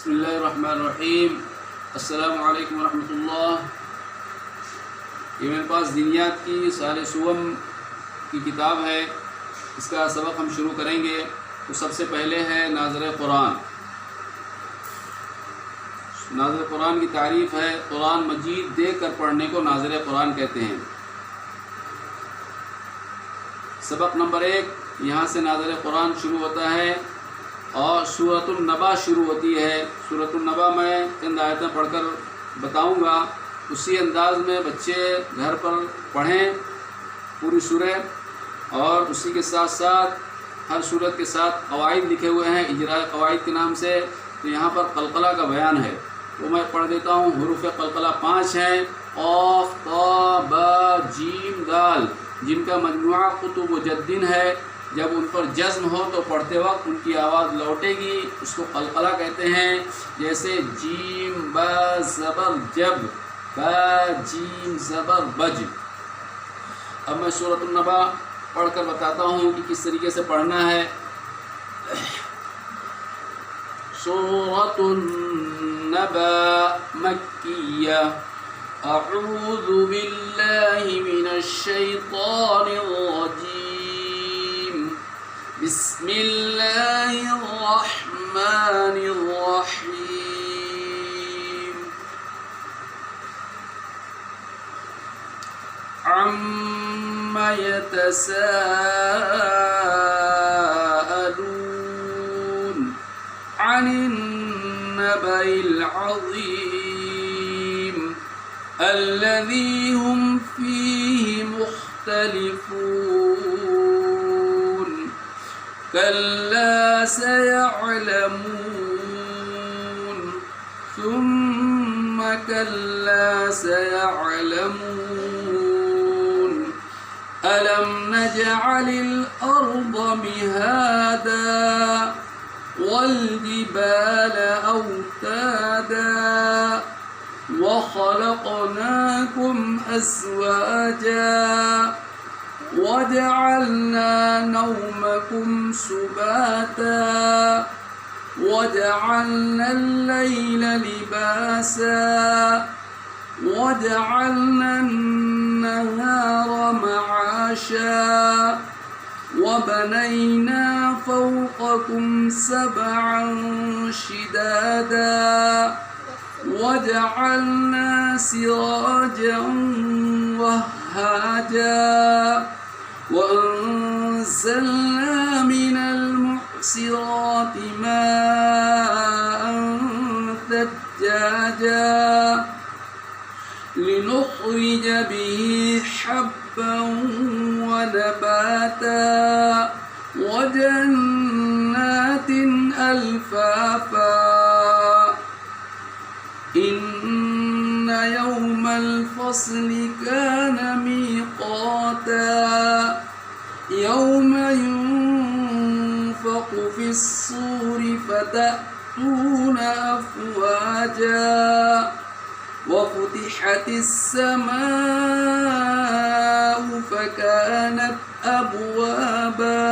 بسم اللہ الرحمن الرحیم۔ السلام علیکم ورحمۃ اللہ۔ یہ میرے پاس دینیات کی سارے سوم کی کتاب ہے، اس کا سبق ہم شروع کریں گے۔ تو سب سے پہلے ہے ناظر قرآن۔ ناظر قرآن کی تعریف ہے، قرآن مجید دیکھ کر پڑھنے کو ناظر قرآن کہتے ہیں۔ سبق نمبر 1، یہاں سے ناظر قرآن شروع ہوتا ہے اور سورۃ النبا شروع ہوتی ہے۔ سورۃ النبا میں چند آیتیں پڑھ کر بتاؤں گا، اسی انداز میں بچے گھر پر پڑھیں پوری سورہ، اور اسی کے ساتھ ساتھ ہر سورت کے ساتھ قواعد لکھے ہوئے ہیں اجراء قواعد کے نام سے۔ تو یہاں پر قلقلہ کا بیان ہے، تو میں پڑھ دیتا ہوں۔ حروف قلقلہ 5 ہیں، قاف طا با جیم دال، جن کا مجموعہ قطب و جدن ہے۔ جب ان پر جزم ہو تو پڑھتے وقت ان کی آواز لوٹے گی، اس کو قلقلہ کہتے ہیں۔ جیسے جیم با زبر جب، با جیم زبر بج۔ اب میں سورۃ النبا پڑھ کر بتاتا ہوں کہ کس طریقے سے پڑھنا ہے۔ سورۃ النبا مکیہ۔ اعوذ باللہ من الشیطان الرجیم، بسم اللہ الرحمن الرحیم۔ عَمَّ يَتَسَاءَلُونَ عَنِ النَّبَإِ الْعَظِيمِ الَّذِي هُمْ فِيهِ مُخْتَلِفُونَ كَلَّا سَيَعْلَمُونَ ثُمَّ كَلَّا سَيَعْلَمُونَ أَلَمْ نَجْعَلِ الْأَرْضَ مِهَادًا وَالْجِبَالَ أَوْتَادًا وَخَلَقْنَاكُمْ أَزْوَاجًا وَجَعَلْنَا نَوْمَكُمْ سُبَاتًا وَجَعَلْنَا اللَّيْلَ لِبَاسًا وَجَعَلْنَا النَّهَارَ مَعَاشًا وَبَنَيْنَا فَوْقَكُمْ سَبْعًا شِدَادًا وَجَعَلْنَا سِرَاجًا وَهَّاجًا وَأَنزَلْنَا مِنَ الْمُعْصِرَاتِ مَاءً ثَجَّاجًا لِنُخْرِجَ بِهِ حَبًّا وَنَبَاتًا وَجَنَّاتٍ أَلْفَافًا إِنَّ يَوْمَ الْفَصْلِ كَانَ مِيقَاتًا يَوْمَ يُنفَخُ فِي الصُّورِ فَتَأْتُونَ أَفْوَاجًا وَفُتِحَتِ السَّمَاءُ فَكَانَتْ أَبْوَابًا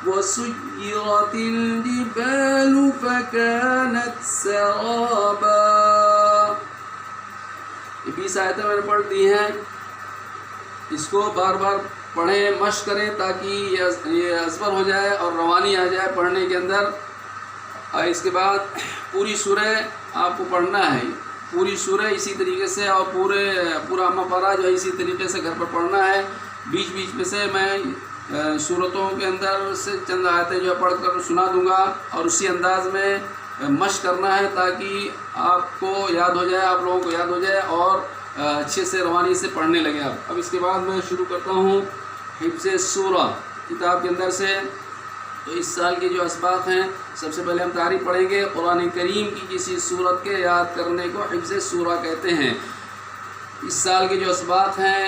وَسُيِّرَتِ الْجِبَالُ فَكَانَتْ سَرَابًا۔ یہ 20 آیتیں میں نے پڑھ دی ہیں، اس کو بار بار پڑھیں، مشق کریں تاکہ یہ ازبر ہو جائے اور روانی آ جائے پڑھنے کے اندر۔ اور اس کے بعد پوری سورہ آپ کو پڑھنا ہے، پوری سورہ اسی طریقے سے، اور پورا اما پارا جو ہے اسی طریقے سے گھر پر پڑھنا ہے۔ بیچ بیچ میں سے میں سورتوں کے اندر سے چند آیتیں جو پڑھ کر سنا دوں گا، اور اسی انداز میں مشق کرنا ہے تاکہ آپ کو یاد ہو جائے، آپ لوگوں کو یاد ہو جائے اور اچھے سے روانی سے پڑھنے لگے آپ۔ اب اس کے بعد میں شروع کرتا ہوں حفظ سورہ کتاب کے اندر سے۔ تو اس سال کے جو اسباق ہیں، سب سے پہلے ہم تعریف پڑھیں گے۔ قرآن کریم کی کسی سورت کے یاد کرنے کو حفظ سورہ کہتے ہیں۔ اس سال کے جو اسباق ہیں،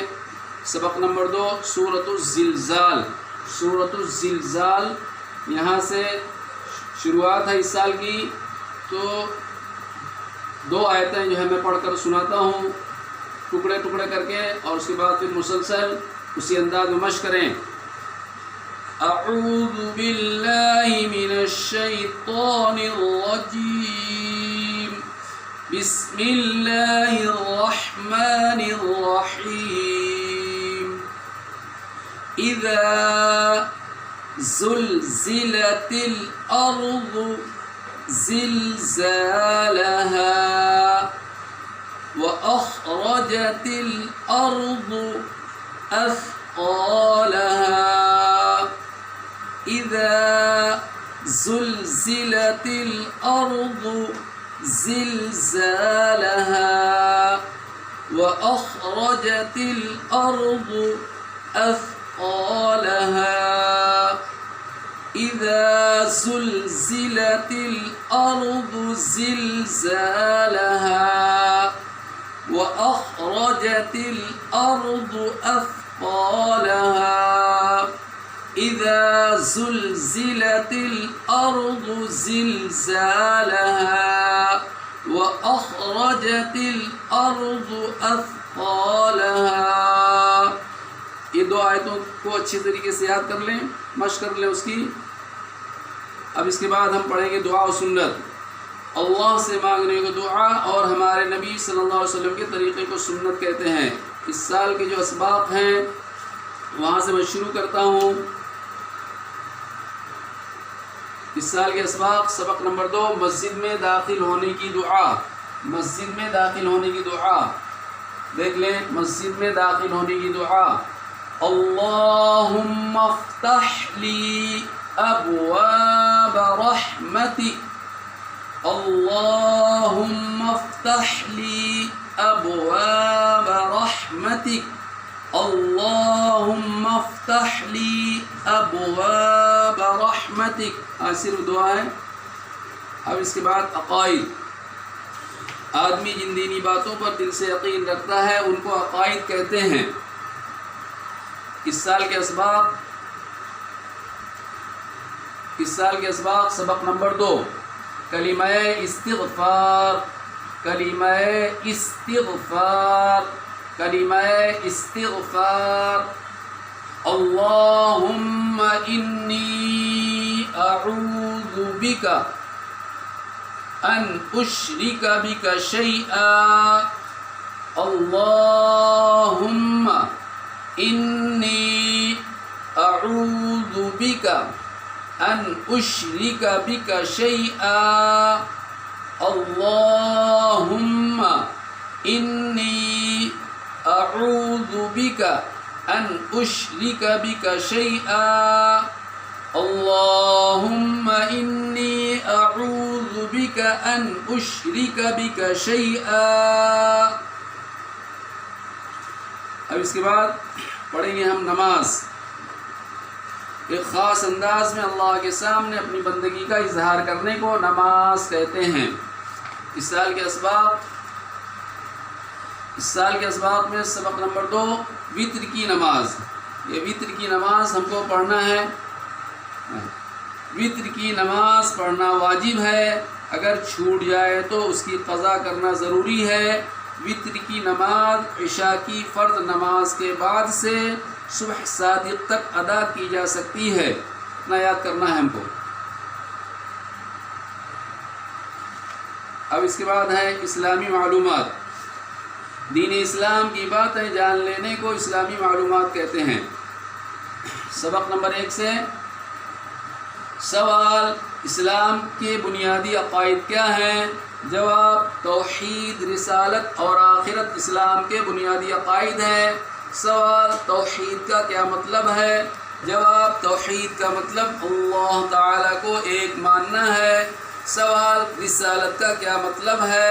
سبق نمبر 2 سورۃ الزلزال۔ سورۃ الزلزال یہاں سے شروعات ہے اس سال کی۔ تو 2 آیتیں جو ہے میں پڑھ کر سناتا ہوں ٹکڑے ٹکڑے کر کے، اور اس کے بعد پھر مسلسل اسی انداز میں مشق کریں۔ اعوذ باللہ من الشیطان الرجیم۔ بسم اللہ الرحمن الرحیم اذا زلزلت الارض زلزالها واخرجت الارض اثقالها اذا زلزلت الارض زلزالها وأخرجت الأرض أثقالها إذا زلزلت الأرض زلزالها وأخرجت الأرض أثقالها إذا زلزلت الأرض زلزالها وأخرجت الأرض أثقالها. یہ دو آیتوں کو اچھی طریقے سے یاد کر لیں، مشق کر لیں اس کی. اب اس کے بعد ہم پڑھیں گے دعا و سنت، اللہ سے مانگنے کو دعا، اور ہمارے نبی صلی اللہ علیہ وسلم کے طریقے کو سنت کہتے ہیں. اس سال کے جو اسباق ہیں وہاں سے میں شروع کرتا ہوں. اس سال کے اسباق، سبق نمبر 2، مسجد میں داخل ہونے کی دعا. مسجد میں داخل ہونے کی دعا دیکھ لیں. مسجد میں داخل ہونے کی دعا: اللہم افتح لی ابواب رحمتک، اللہم افتح لی ابواب رحمتک، اللہم افتح لی ابواب رحمتک. آج صرف دعا ہے. اب اس کے بعد عقائد. آدمی جن دینی باتوں پر دل سے یقین رکھتا ہے ان کو عقائد کہتے ہیں. اس سال کے اسباق سبق نمبر 2، کلمہ استغفار. کلمہ استغفار، کلمہ استغفار. اللہم انی اعوذ بک ان اشرک بک شیئا. اللہم انی اعوذ بک ان اشرک بک شیئا. اللہم انی اعوذ بک ان اشرک بک شیئا. اللہم انی اعوذ بک ان اشرک بک شیئا. اب اس کے بعد پڑھیں گے ہم نماز. ایک خاص انداز میں اللہ کے سامنے اپنی بندگی کا اظہار کرنے کو نماز کہتے ہیں. اس سال کے اسباق میں سبق نمبر 2، وتر کی نماز. یہ وتر کی نماز ہم کو پڑھنا ہے. وتر کی نماز پڑھنا واجب ہے. اگر چھوٹ جائے تو اس کی قضا کرنا ضروری ہے. وتر کی نماز عشاء کی فرض نماز کے بعد سے صبح صادق تک ادا کی جا سکتی ہے. اتنا یاد کرنا ہے ہم کو. اب اس کے بعد ہے اسلامی معلومات. دین اسلام کی باتیں جان لینے کو اسلامی معلومات کہتے ہیں. سبق نمبر 1 سے سوال: اسلام کے بنیادی عقائد کیا ہیں؟ جواب: توحید، رسالت اور آخرت اسلام کے بنیادی عقائد ہیں. سوال: توحید کا کیا مطلب ہے؟ جواب: توحید کا مطلب اللہ تعالیٰ کو ایک ماننا ہے. سوال: رسالت کا کیا مطلب ہے؟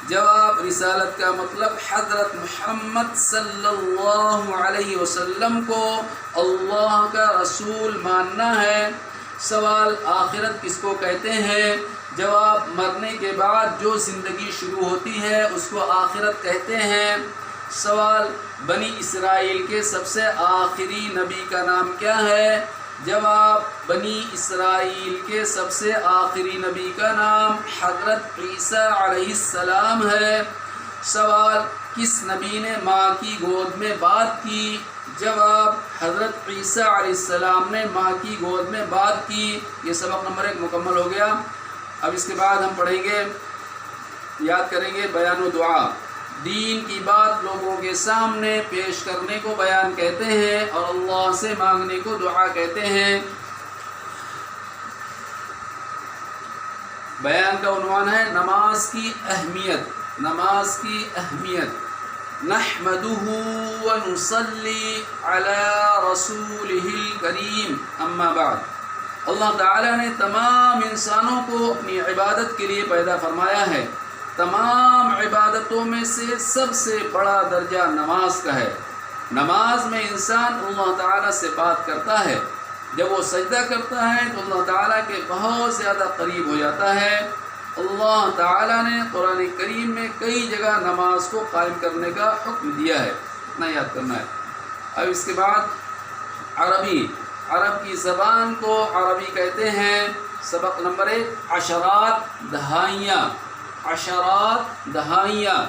جواب: رسالت کا مطلب حضرت محمد صلی اللہ علیہ وسلم کو اللہ کا رسول ماننا ہے. سوال: آخرت کس کو کہتے ہیں؟ جواب: مرنے کے بعد جو زندگی شروع ہوتی ہے اس کو آخرت کہتے ہیں. سوال: بنی اسرائیل کے سب سے آخری نبی کا نام کیا ہے؟ جواب: بنی اسرائیل کے سب سے آخری نبی کا نام حضرت عیسیٰ علیہ السلام ہے. سوال: کس نبی نے ماں کی گود میں بات کی؟ جواب: حضرت عیسیٰ علیہ السلام نے ماں کی گود میں بات کی. یہ سبق نمبر 1 مکمل ہو گیا. اب اس کے بعد ہم پڑھیں گے یاد کریں گے بیان و دعا، دین کی بات لوگوں کے سامنے پیش کرنے کو بیان کہتے ہیں اور اللہ سے مانگنے کو دعا کہتے ہیں۔ بیان کا عنوان ہے نماز کی اہمیت، نماز کی اہمیت۔ نحمده ونصلي على رسوله الكريم اما بعد، اللہ تعالیٰ نے تمام انسانوں کو اپنی عبادت کے لیے پیدا فرمایا ہے۔ تمام عبادتوں میں سے سب سے بڑا درجہ نماز کا ہے۔ نماز میں انسان اللہ تعالیٰ سے بات کرتا ہے، جب وہ سجدہ کرتا ہے تو اللہ تعالیٰ کے بہت زیادہ قریب ہو جاتا ہے۔ اللہ تعالیٰ نے قرآن کریم میں کئی جگہ نماز کو قائم کرنے کا حکم دیا ہے، اتنا یاد کرنا ہے۔ اب اس کے بعد عربی، عرب کی زبان کو عربی کہتے ہیں۔ سبق نمبر 1، عشرات دہائیاں، عشرات دہائیاں۔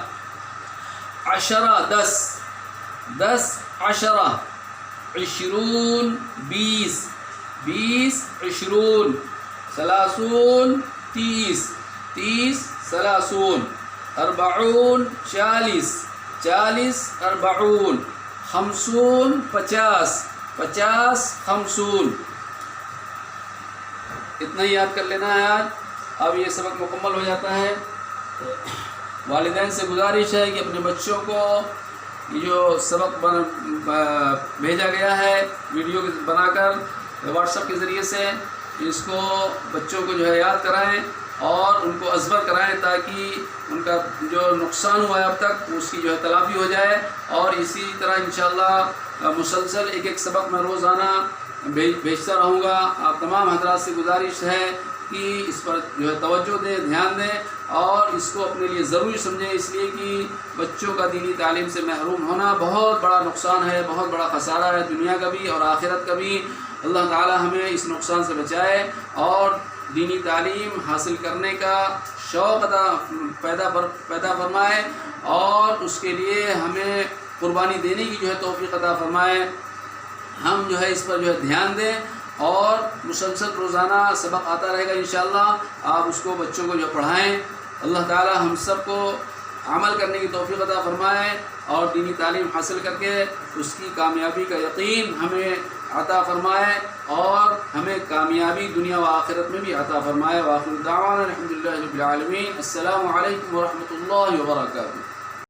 عشرہ 10، 10 عشرہ، 20 20، 20 20، 30 30، 30 30، 40 40، 40 40، 50 50، 50 50۔ اتنا ہی یاد کر لینا ہے آج۔ اب یہ سبق مکمل ہو جاتا ہے۔ والدین سے گزارش ہے کہ اپنے بچوں کو یہ جو سبق بھیجا گیا ہے ویڈیو بنا کر واٹس ایپ کے ذریعے سے، اس کو بچوں کو جو ہے یاد کرائیں اور ان کو ازبر کرائیں تاکہ ان کا جو نقصان ہوا ہے اب تک اس کی جو ہے تلافی ہو جائے۔ اور اسی طرح انشاءاللہ مسلسل ایک ایک سبق میں روزانہ بھیجتا رہوں گا۔ آپ تمام حضرات سے گزارش ہے کہ اس پر جو ہے توجہ دیں، دھیان دیں اور اس کو اپنے لیے ضروری سمجھیں، اس لیے کہ بچوں کا دینی تعلیم سے محروم ہونا بہت بڑا نقصان ہے، بہت بڑا خسارہ ہے، دنیا کا بھی اور آخرت کا بھی۔ اللہ تعالی ہمیں اس نقصان سے بچائے اور دینی تعلیم حاصل کرنے کا شوق پیدا فرمائے اور اس کے لیے ہمیں قربانی دینے کی جو ہے توفیق عطا فرمائے۔ ہم جو ہے اس پر جو ہے دھیان دیں اور مسلسل روزانہ سبق آتا رہے گا انشاءاللہ۔ آپ اس کو بچوں کو جو پڑھائیں۔ اللہ تعالی ہم سب کو عمل کرنے کی توفیق عطا فرمائے اور دینی تعلیم حاصل کر کے اس کی کامیابی کا یقین ہمیں عطا فرمائے اور ہمیں کامیابی دنیا و آخرت میں بھی عطا فرمائے۔ وآخر دعوانا الحمدللہ رب العالمین۔ السلام علیکم ورحمۃ اللہ وبرکاتہ۔